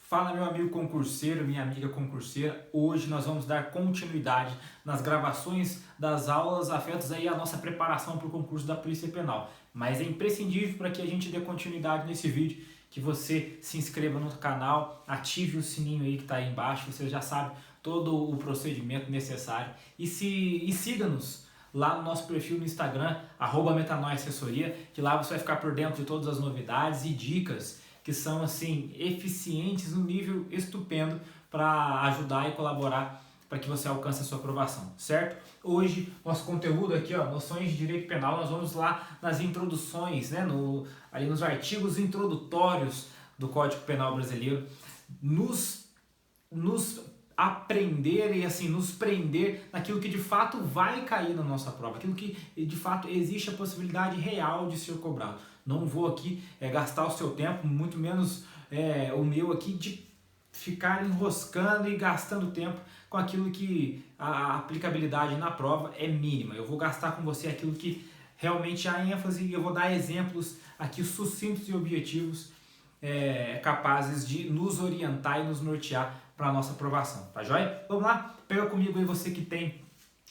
Fala, meu amigo concurseiro, minha amiga concurseira. Hoje nós vamos dar continuidade nas gravações das aulas afetas aí à nossa preparação para o concurso da Polícia Penal. Mas é imprescindível para que a gente dê continuidade nesse vídeo que você se inscreva no canal, ative o sininho aí que está aí embaixo, você já sabe todo o procedimento necessário e siga-nos lá no nosso perfil no Instagram, @metanoiassessoria, que lá você vai ficar por dentro de todas as novidades e dicas que são assim eficientes no nível estupendo para ajudar e colaborar para que você alcance a sua aprovação, certo? Hoje, nosso conteúdo aqui, ó, noções de direito penal, nós vamos lá nas introduções, né, ali nos artigos introdutórios do Código Penal Brasileiro, nos aprender e assim nos prender naquilo que de fato vai cair na nossa prova, aquilo que de fato existe a possibilidade real de ser cobrado. Não vou aqui gastar o seu tempo, muito menos o meu aqui, de ficar enroscando e gastando tempo com aquilo que a aplicabilidade na prova é mínima. Eu vou gastar com você aquilo que realmente há ênfase e eu vou dar exemplos aqui sucintos e objetivos capazes de nos orientar e nos nortear para a nossa aprovação, tá joia? Vamos lá? Pega comigo aí você que tem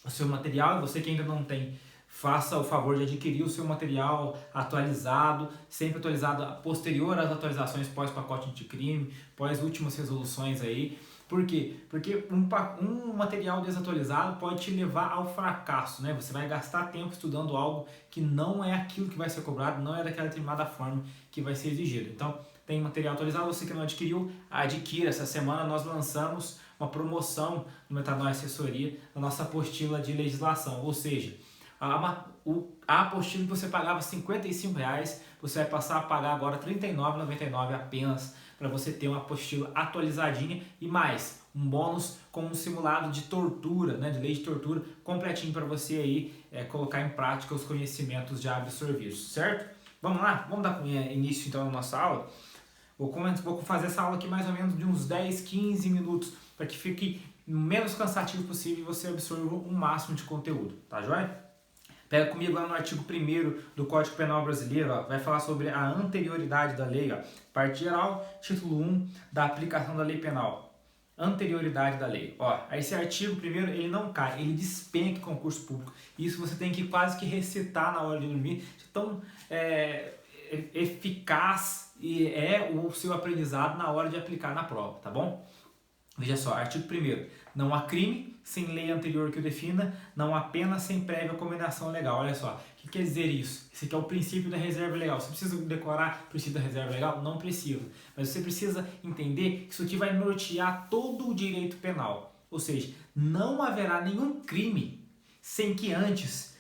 o seu material e você que ainda não tem, faça o favor de adquirir o seu material atualizado, sempre atualizado posterior às atualizações pós-pacote anticrime, pós-últimas resoluções aí. Por quê? Porque um material desatualizado pode te levar ao fracasso, né? Você vai gastar tempo estudando algo que não é aquilo que vai ser cobrado, não é daquela determinada forma que vai ser exigido. Então, tem material atualizado, você que não adquiriu, adquira. Essa semana nós lançamos uma promoção no Metanoia Assessoria, na nossa apostila de legislação, ou seja, a apostila que você pagava R$55, você vai passar a pagar agora R$39,99 apenas, para você ter uma apostila atualizadinha e mais um bônus com um simulado de tortura, né, de lei de tortura, completinho para você aí colocar em prática os conhecimentos já absorvidos, certo? Vamos lá? Vamos dar início então à nossa aula? Vou fazer essa aula aqui mais ou menos de uns 10, 15 minutos, para que fique o menos cansativo possível e você absorva o máximo de conteúdo, tá joia? Pega comigo lá no artigo 1º do Código Penal Brasileiro, ó, vai falar sobre a anterioridade da lei, ó, parte geral, título 1 da aplicação da lei penal. Anterioridade da lei. Ó, esse artigo primeiro ele não cai, ele despenca em concurso público. Isso você tem que quase que recitar na hora de dormir. Tão eficaz e é o seu aprendizado na hora de aplicar na prova, tá bom? Veja só, artigo 1º. Não há crime sem lei anterior que o defina, não há pena sem prévia combinação legal. Olha só, o que quer dizer isso? Esse aqui é o princípio da reserva legal. Você precisa decorar o princípio da reserva legal? Não precisa. Mas você precisa entender que isso aqui vai nortear todo o direito penal. Ou seja, não haverá nenhum crime sem que antes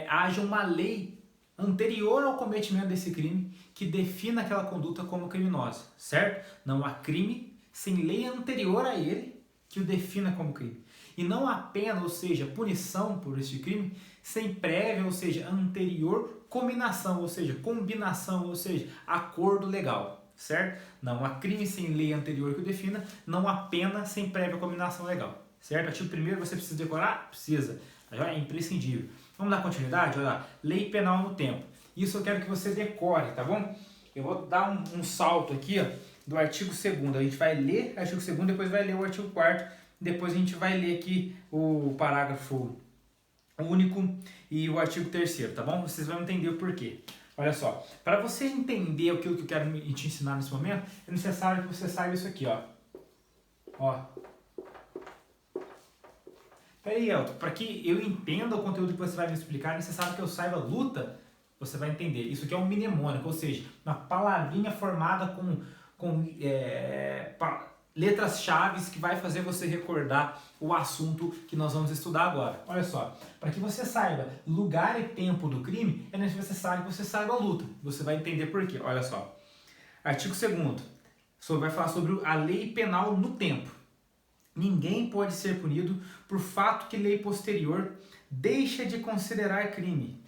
haja uma lei anterior ao cometimento desse crime que defina aquela conduta como criminosa, certo? Não há crime sem lei anterior a ele que o defina como crime. E não há pena, ou seja, punição por este crime, sem prévia, ou seja, anterior combinação, ou seja, combinação, ou seja, acordo legal, certo? Não há crime sem lei anterior que o defina, não há pena sem prévia combinação legal, certo? Artigo 1º você precisa decorar? Precisa, é imprescindível. Vamos dar continuidade? Olha lá, lei penal no tempo. Isso eu quero que você decore, tá bom? Eu vou dar um salto aqui, ó, do artigo 2º. A gente vai ler o artigo 2º, depois vai ler o artigo 4º, depois a gente vai ler aqui o parágrafo único e o artigo 3º, tá bom? Vocês vão entender o porquê. Olha só, para você entender aquilo que eu quero te ensinar nesse momento, é necessário que você saiba isso aqui, ó. Ó. Peraí, Elton, para que eu entenda o conteúdo que você vai me explicar, é necessário que eu saiba luta, você vai entender. Isso aqui é um mnemônico, ou seja, uma palavrinha formada com letras-chave que vai fazer você recordar o assunto que nós vamos estudar agora. Olha só, para que você saiba lugar e tempo do crime, é necessário que você saiba a luta. Você vai entender por quê. Olha só, artigo 2º, vai falar sobre a lei penal no tempo. Ninguém pode ser punido por fato que lei posterior deixa de considerar crime,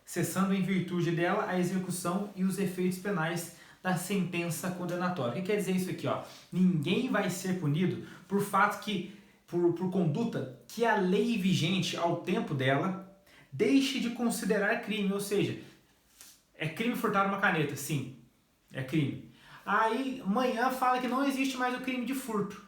cessando em virtude dela a execução e os efeitos penais da sentença condenatória. O que quer dizer isso aqui? Ó? Ninguém vai ser punido por fato que, por conduta que a lei vigente ao tempo dela deixe de considerar crime, ou seja, é crime furtar uma caneta, sim, é crime. Aí amanhã fala que não existe mais o crime de furto.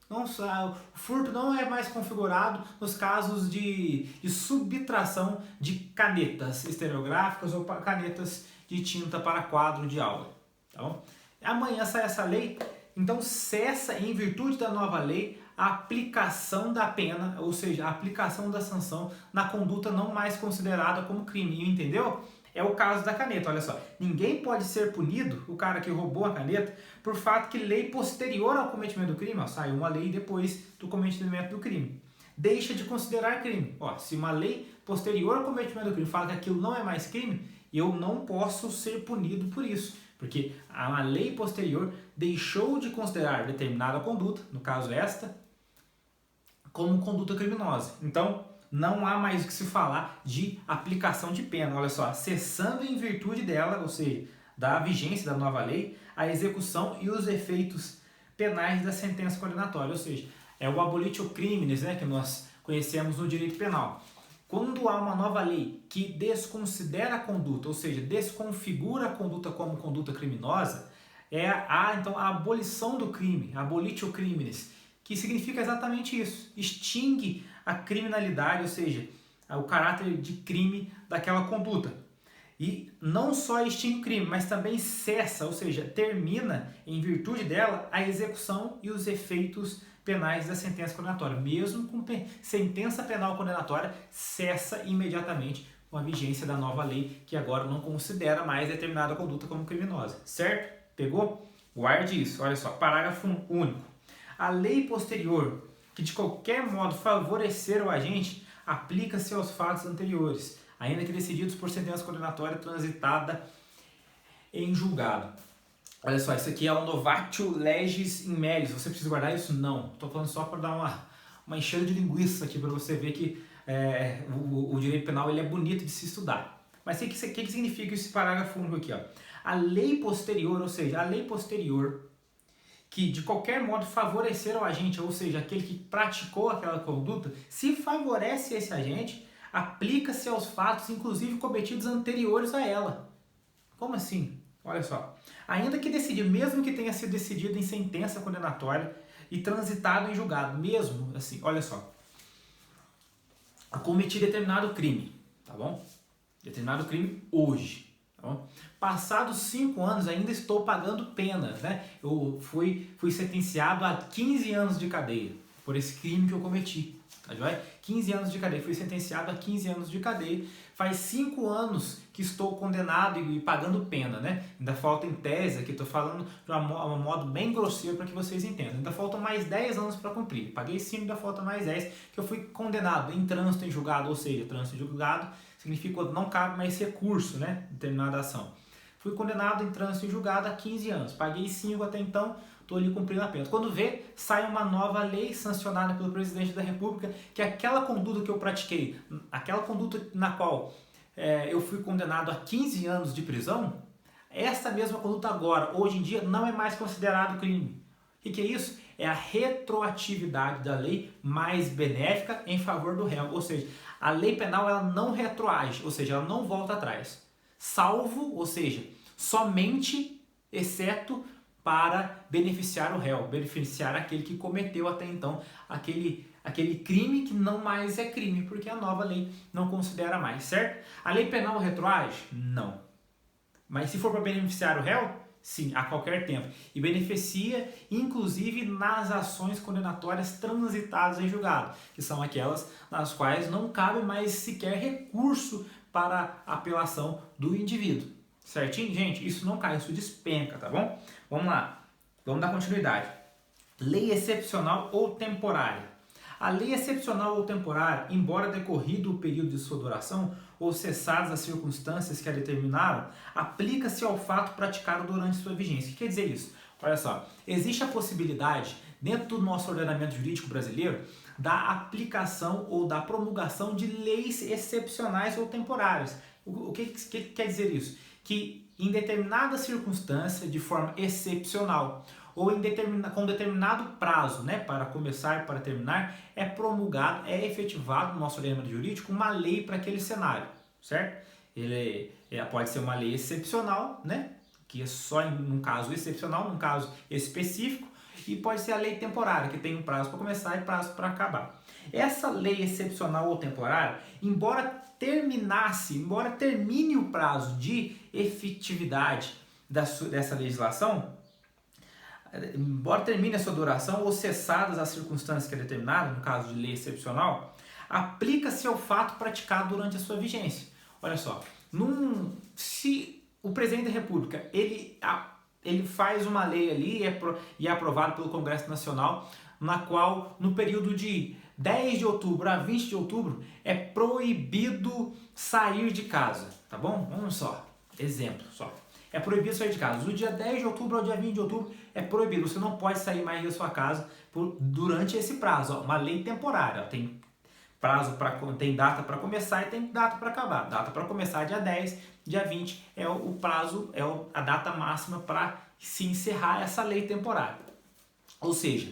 Não, o furto não é mais configurado nos casos de subtração de canetas estereográficas ou canetas de tinta para quadro de aula. Tá bom? Amanhã sai essa lei, então cessa, em virtude da nova lei, a aplicação da pena, ou seja, a aplicação da sanção na conduta não mais considerada como crime, entendeu? É o caso da caneta, olha só. Ninguém pode ser punido, o cara que roubou a caneta, por fato que lei posterior ao cometimento do crime, ó, saiu uma lei depois do cometimento do crime, deixa de considerar crime. Ó, se uma lei posterior ao cometimento do crime fala que aquilo não é mais crime, eu não posso ser punido por isso, porque a lei posterior deixou de considerar determinada conduta, no caso esta, como conduta criminosa. Então, não há mais o que se falar de aplicação de pena. Olha só, cessando em virtude dela, ou seja, da vigência da nova lei, a execução e os efeitos penais da sentença condenatória, ou seja, é o abolitio criminis, né, que nós conhecemos no direito penal. Quando há uma nova lei que desconsidera a conduta, ou seja, desconfigura a conduta como conduta criminosa, então a abolição do crime, abolitio criminis, que significa exatamente isso, extingue a criminalidade, ou seja, o caráter de crime daquela conduta. E não só extingue o crime, mas também cessa, ou seja, termina, em virtude dela, a execução e os efeitos penais da sentença condenatória. Mesmo com sentença penal condenatória, cessa imediatamente com a vigência da nova lei, que agora não considera mais determinada conduta como criminosa. Certo? Pegou? Guarde isso. Olha só, parágrafo único. A lei posterior, que de qualquer modo favorecer o agente, aplica-se aos fatos anteriores, ainda que decididos por sentença condenatória transitada em julgado. Olha só, isso aqui é o novatio legis in mellis. Você precisa guardar isso? Não. Estou falando só para dar uma encheira de linguiça aqui, para você ver que o direito penal ele é bonito de se estudar. Mas o que significa esse parágrafo único aqui? Ó? A lei posterior, ou seja, a lei posterior que de qualquer modo favorecer o agente, ou seja, aquele que praticou aquela conduta, se favorece esse agente, aplica-se aos fatos, inclusive cometidos anteriores a ela. Como assim? Olha só. Ainda que decidido, mesmo que tenha sido decidido em sentença condenatória e transitado em julgado, mesmo assim, olha só. Cometi determinado crime, tá bom? Determinado crime hoje. Passados 5 anos ainda estou pagando pena, né? Eu fui sentenciado a 15 anos de cadeia por esse crime que eu cometi, tá joia? 15 anos de cadeia, fui sentenciado a 15 anos de cadeia, faz 5 anos que estou condenado e pagando pena, né? Ainda falta em tese, aqui estou falando de um modo bem grosseiro para que vocês entendam, ainda faltam mais 10 anos para cumprir, paguei 5, ainda falta mais 10, que eu fui condenado em trânsito em julgado, ou seja, trânsito em julgado significa que não cabe mais recurso, né? Determinada ação. Fui condenado em trânsito em julgado há 15 anos, paguei 5 até então, estou ali cumprindo a pena. Quando vê, sai uma nova lei sancionada pelo presidente da República, que aquela conduta que eu pratiquei, aquela conduta na qual eu fui condenado a 15 anos de prisão, essa mesma conduta agora, hoje em dia, não é mais considerado crime. O que é isso? É a retroatividade da lei mais benéfica em favor do réu. Ou seja, a lei penal ela não retroage, ou seja, ela não volta atrás. Salvo, ou seja, somente, exceto para beneficiar o réu, beneficiar aquele que cometeu até então aquele crime que não mais é crime, porque a nova lei não considera mais, certo? A lei penal retroage? Não. Mas se for para beneficiar o réu, sim, a qualquer tempo. E beneficia, inclusive, nas ações condenatórias transitadas em julgado, que são aquelas nas quais não cabe mais sequer recurso para apelação do indivíduo. Certinho, gente? Isso não cai, isso despenca, tá bom? Vamos lá, vamos dar continuidade. Lei excepcional ou temporária. A lei excepcional ou temporária, embora decorrido o período de sua duração ou cessadas as circunstâncias que a determinaram, aplica-se ao fato praticado durante sua vigência. O que quer dizer isso? Olha só, existe a possibilidade, dentro do nosso ordenamento jurídico brasileiro, da aplicação ou da promulgação de leis excepcionais ou temporárias. O que quer dizer isso? Que em determinada circunstância, de forma excepcional, ou com determinado prazo, né, para começar e para terminar, é promulgado, é efetivado no nosso ordenamento jurídico uma lei para aquele cenário, certo? Ele pode ser uma lei excepcional, né, que é só num caso excepcional, num caso específico, e pode ser a lei temporária, que tem um prazo para começar e prazo para acabar. Essa lei excepcional ou temporária, embora termine o prazo de efetividade dessa legislação, embora termine a sua duração ou cessadas as circunstâncias que é determinada, no caso de lei excepcional, aplica-se ao fato praticado durante a sua vigência. Olha só, se o presidente da República ele faz uma lei ali e é aprovado pelo Congresso Nacional, na qual no período de 10 de outubro a 20 de outubro é proibido sair de casa, tá bom? Vamos só, exemplo só. É proibido sair de casa. Do dia 10 de outubro ao dia 20 de outubro é proibido. Você não pode sair mais da sua casa durante esse prazo. Ó, uma lei temporária. Ó, tem prazo tem data para começar e tem data para acabar. Data para começar dia 10, dia 20 é o prazo, a data máxima para se encerrar essa lei temporária. Ou seja,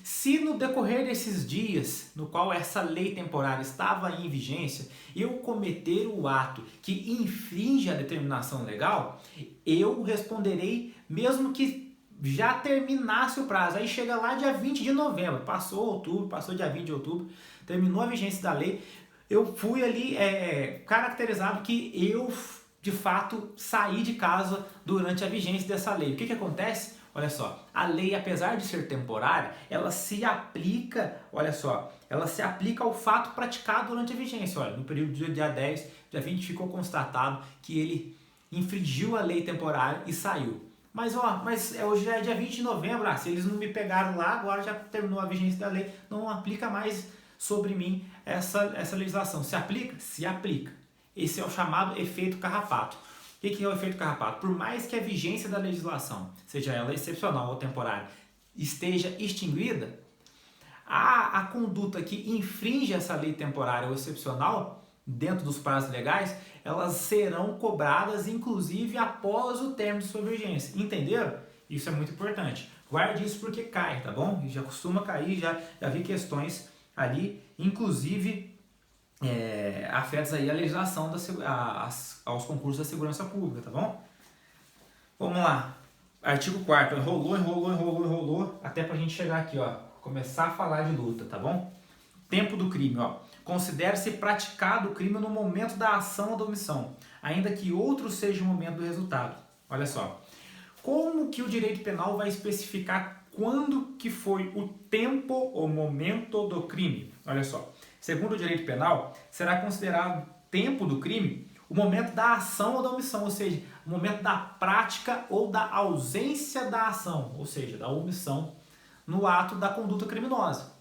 se no decorrer desses dias no qual essa lei temporária estava em vigência, eu cometer o ato que infringe a determinação legal, eu responderei mesmo que já terminasse o prazo. Aí chega lá dia 20 de novembro, passou outubro, passou dia 20 de outubro, terminou a vigência da lei, eu fui ali caracterizado que eu de fato saí de casa durante a vigência dessa lei. O que acontece? Olha só, a lei, apesar de ser temporária, ela se aplica, olha só, ela se aplica ao fato praticado durante a vigência. Olha, no período do dia 10, dia 20 ficou constatado que ele infringiu a lei temporária e saiu. Mas hoje já é dia 20 de novembro, se eles não me pegaram lá, agora já terminou a vigência da lei, não aplica mais sobre mim essa legislação. Se aplica? Se aplica. Esse é o chamado efeito carrapato. O que é o efeito carrapato? Por mais que a vigência da legislação, seja ela excepcional ou temporária, esteja extinguida, a conduta que infringe essa lei temporária ou excepcional, dentro dos prazos legais, elas serão cobradas inclusive após o término de sua vigência. Entenderam? Isso é muito importante. Guarde isso porque cai, tá bom? Já costuma cair, já vi questões ali, inclusive afetos aí a legislação aos concursos da segurança pública, tá bom? Vamos lá. Artigo 4º, enrolou, até pra gente chegar aqui, ó, começar a falar de luta, tá bom? Tempo do crime, ó. Considera-se praticado o crime no momento da ação ou da omissão, ainda que outro seja o momento do resultado. Olha só. Como que o direito penal vai especificar quando que foi o tempo ou momento do crime? Olha só. Segundo o direito penal, será considerado tempo do crime o momento da ação ou da omissão, ou seja, o momento da prática ou da ausência da ação, ou seja, da omissão no ato da conduta criminosa.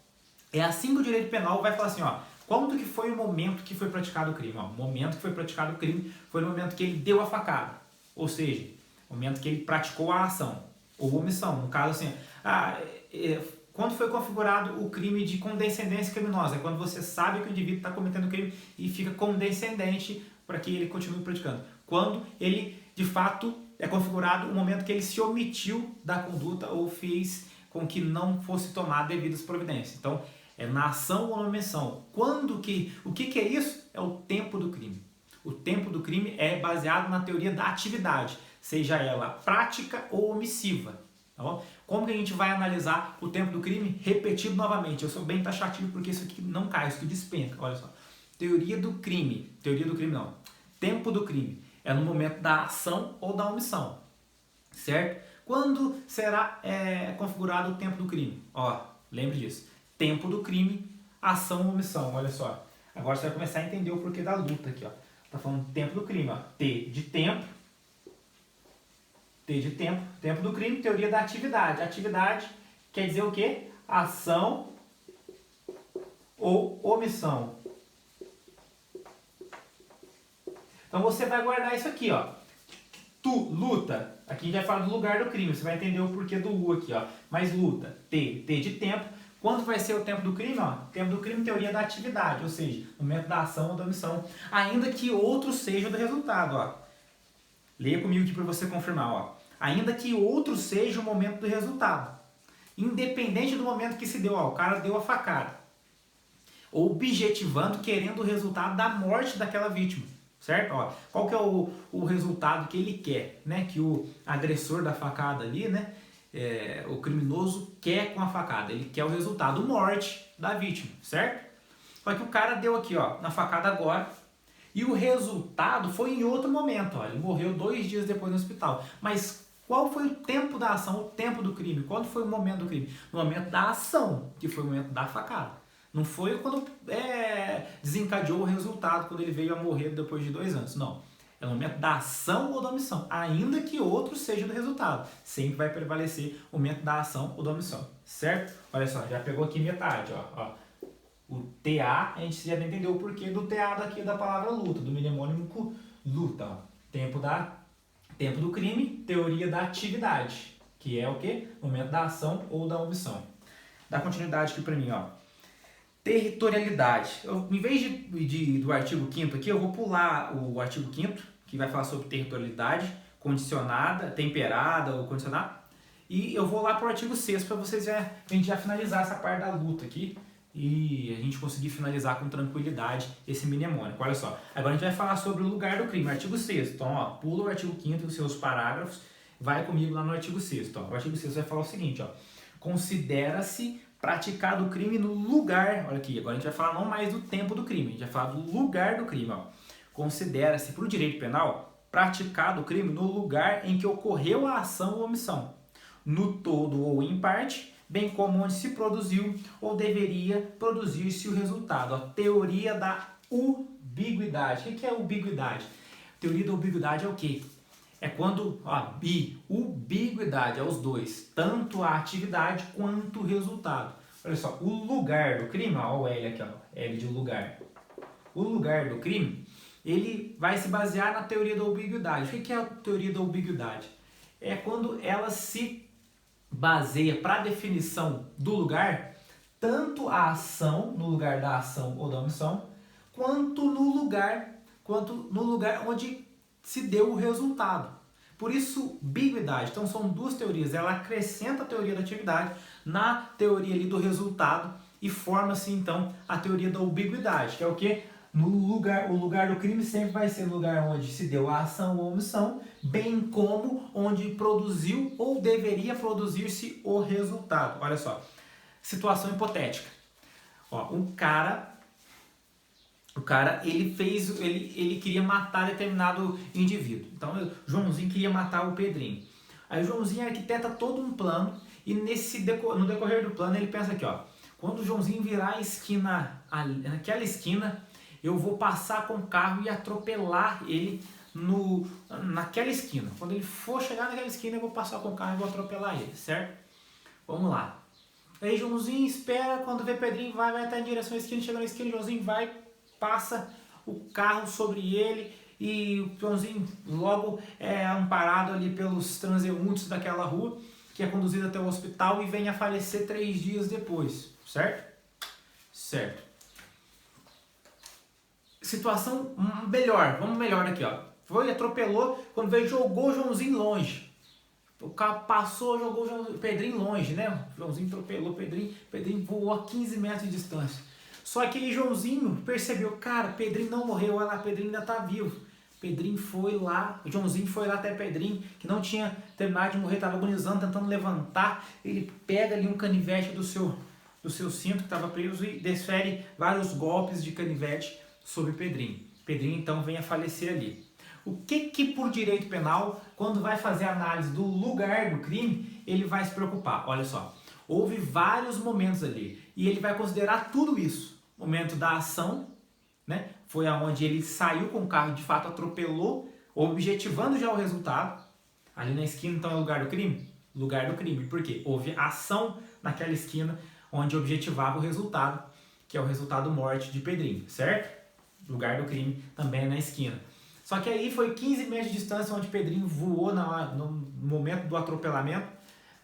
É assim que o direito penal vai falar assim, ó, quando que foi o momento que foi praticado o crime? Ó, o momento que foi praticado o crime foi no momento que ele deu a facada, ou seja, o momento que ele praticou a ação ou omissão. No caso assim, quando foi configurado o crime de condescendência criminosa? É quando você sabe que o indivíduo está cometendo crime e fica condescendente para que ele continue praticando. Quando ele, de fato, é configurado o momento que ele se omitiu da conduta ou fez com que não fosse tomar devidas providências. Então, é na ação ou na omissão. O que é isso? É o tempo do crime. O tempo do crime é baseado na teoria da atividade, seja ela prática ou omissiva. Tá bom? Como que a gente vai analisar o tempo do crime? Repetido novamente. Eu sou bem taxativo porque isso aqui não cai, isso aqui despenca. Olha só. Teoria do crime não. Tempo do crime é no momento da ação ou da omissão. Certo? Quando será configurado o tempo do crime? Ó, lembre disso. Tempo do crime, ação ou omissão. Olha só. Agora você vai começar a entender o porquê da luta aqui, ó. Tá falando tempo do crime, ó. T de tempo, tempo do crime, teoria da atividade. Atividade quer dizer o quê? Ação ou omissão. Então você vai guardar isso aqui, ó. Tu, luta. Aqui a gente vai falar do lugar do crime. Você vai entender o porquê do U aqui, ó. Mas luta. T de tempo. Quando vai ser o tempo do crime? Ó, tempo do crime, teoria da atividade. Ou seja, momento da ação ou da omissão. Ainda que outro seja do resultado, ó. Leia comigo aqui para você confirmar, ó. Ainda que outro seja o momento do resultado. Independente do momento que se deu, ó. O cara deu a facada. Objetivando, querendo o resultado da morte daquela vítima. certo? Ó, qual que é o resultado que ele quer, né? Que o agressor da facada ali, né? O criminoso quer com a facada, ele quer o resultado morte da vítima, certo? Só que o cara deu aqui, ó, na facada agora, e o resultado foi em outro momento, ó, ele morreu 2 dias depois no hospital. Mas qual foi o tempo da ação, o tempo do crime? Quando foi o momento do crime? No momento da ação, que foi o momento da facada. Não foi quando desencadeou o resultado, quando ele veio a morrer depois de 2 anos, não. É o momento da ação ou da omissão, ainda que outro seja do resultado. Sempre vai prevalecer o momento da ação ou da omissão, certo? Olha só, já pegou aqui metade, ó. O TA, a gente já entendeu o porquê do TA daqui da palavra luta, do mnemônico luta. Ó. Tempo do crime, teoria da atividade, que é o quê? Momento da ação ou da omissão. Dá continuidade aqui para mim, ó. Territorialidade. Em vez do artigo 5º aqui, eu vou pular o artigo 5º, que vai falar sobre territorialidade, condicionada, temperada ou condicionada. E eu vou lá para o artigo 6º para vocês a gente já finalizar essa parte da luta aqui e a gente conseguir finalizar com tranquilidade esse mnemônico. Olha só, agora a gente vai falar sobre o lugar do crime, artigo 6º. Então, ó, pula o artigo 5º e os seus parágrafos, vai comigo lá no artigo 6º. Ó. O artigo 6º vai falar o seguinte, ó, considera-se praticado o crime no lugar, olha aqui, agora a gente vai falar não mais do tempo do crime, a gente vai falar do lugar do crime. Considera-se, para o direito penal, praticado o crime no lugar em que ocorreu a ação ou omissão, no todo ou em parte, bem como onde se produziu ou deveria produzir-se o resultado. A teoria da ubiguidade. O que é ubiguidade? A teoria da ubiguidade é o quê? É quando, ubiguidade, é os dois, tanto a atividade quanto o resultado. Olha só, o lugar do crime, ó, o L aqui, ó, L de lugar. O lugar do crime, ele vai se basear na teoria da ubiguidade. O que é a teoria da ubiguidade? É quando ela se baseia para a definição do lugar, tanto a ação, no lugar da ação ou da omissão, quanto no lugar onde se deu o resultado. Por isso, ambiguidade. Então, são duas teorias. Ela acrescenta a teoria da atividade na teoria ali do resultado e forma-se, então, a teoria da ambiguidade, que é o quê? O lugar do crime sempre vai ser o lugar onde se deu a ação ou omissão, bem como onde produziu ou deveria produzir-se o resultado. Olha só, situação hipotética. Ó, o cara ele queria matar determinado indivíduo. Então, o Joãozinho queria matar o Pedrinho. Aí o Joãozinho arquiteta todo um plano e no decorrer do plano ele pensa aqui, ó, quando o Joãozinho virar a esquina, naquela esquina, eu vou passar com o carro e atropelar ele naquela esquina. Quando ele for chegar naquela esquina, eu vou passar com o carro e vou atropelar ele, certo? Vamos lá. Aí Joãozinho espera, quando vê Pedrinho vai estar em direção à esquina, chega na esquina, Joãozinho vai, passa o carro sobre ele e o Joãozinho logo é amparado ali pelos transeuntes daquela rua, que é conduzido até o hospital e vem a falecer 3 dias depois, certo? Certo. Situação melhor, vamos melhor aqui, ó. Foi, atropelou, quando veio, jogou o Joãozinho longe. O carro passou, jogou o Pedrinho longe, né? O Joãozinho atropelou o Pedrinho voou a 15 metros de distância. Só que aí Joãozinho percebeu, cara, Pedrinho não morreu, olha lá, Pedrinho ainda tá vivo. Pedrinho foi lá, o Joãozinho foi lá até Pedrinho, que não tinha terminado de morrer, estava agonizando, tentando levantar. Ele pega ali um canivete do seu cinto que estava preso e desfere vários golpes de canivete sobre Pedrinho. Pedrinho então vem a falecer ali. O que por direito penal, quando vai fazer a análise do lugar do crime, ele vai se preocupar? Olha só, houve vários momentos ali e ele vai considerar tudo isso. Momento da ação, né? Foi aonde ele saiu com o carro e de fato atropelou, objetivando já o resultado. Ali na esquina então é o lugar do crime? Lugar do crime, porque houve ação naquela esquina onde objetivava o resultado, que é o resultado morte de Pedrinho, certo? Lugar do crime também é na esquina. Só que aí foi 15 metros de distância onde Pedrinho voou no momento do atropelamento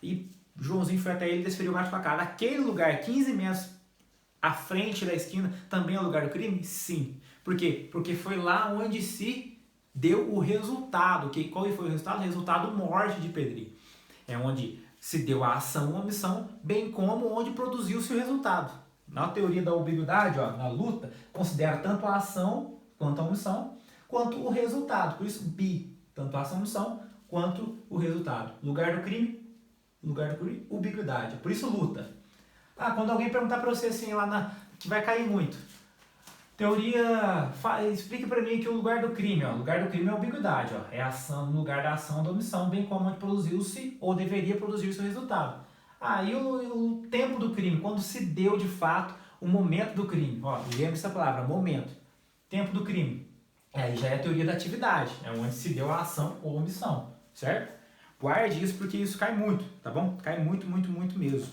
e Joãozinho foi até ele e desferiu o gato para cá. Naquele lugar, 15 metros à frente da esquina, também é o lugar do crime? Sim. Por quê? Porque foi lá onde se deu o resultado. Qual foi o resultado? O resultado morte de Pedrinho. É onde se deu a ação ou omissão, bem como onde produziu-se o resultado. Na teoria da ambiguidade, ó, na luta, considera tanto a ação quanto a omissão, quanto o resultado. Por isso, bi, tanto a ação ou omissão, quanto o resultado. Lugar do crime, ubiquidade. Por isso, luta. Quando alguém perguntar para você assim, que vai cair muito. Teoria, explique para mim que o lugar do crime, o lugar do crime é a ubiquidade, é a ação no lugar da ação ou da omissão, bem como onde produziu-se ou deveria produzir-se o resultado. E o tempo do crime, quando se deu de fato o momento do crime. Lembre essa palavra, momento. Tempo do crime. Aí já é a teoria da atividade, é onde se deu a ação ou omissão, certo? Guarde isso porque isso cai muito, tá bom? Cai muito, muito, muito mesmo.